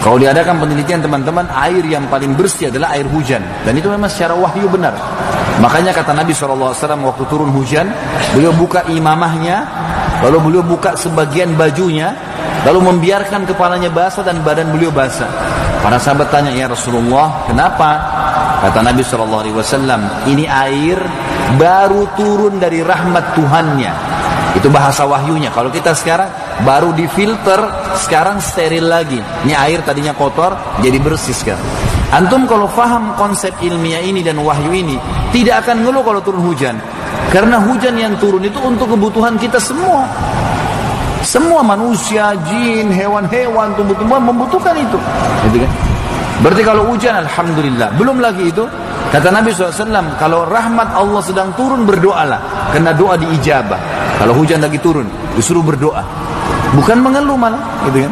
Kalau diadakan penelitian teman-teman, air yang paling bersih adalah air hujan. Dan itu memang secara wahyu benar. Makanya kata Nabi SAW waktu turun hujan, beliau buka imamahnya, lalu beliau buka sebagian bajunya, lalu membiarkan kepalanya basah dan badan beliau basah. Para sahabat tanya, ya Rasulullah, kenapa? Kata Nabi SAW, ini air baru turun dari rahmat Tuhannya. Itu bahasa wahyunya. Kalau kita sekarang baru difilter, sekarang steril lagi. Ini air tadinya kotor, jadi bersih sekarang. Antum kalau faham konsep ilmiah ini dan wahyu ini, tidak akan ngeluh kalau turun hujan. Karena hujan yang turun itu untuk kebutuhan kita semua. Semua manusia, jin, hewan-hewan, tumbuh-tumbuhan membutuhkan itu. Gitu kan? Berarti kalau hujan, alhamdulillah. Belum lagi itu, kata Nabi SAW, kalau rahmat Allah sedang turun, berdoalah. Karena doa diijabah. Kalau hujan lagi turun, disuruh berdoa. Bukan mengeluh malah, gitu kan?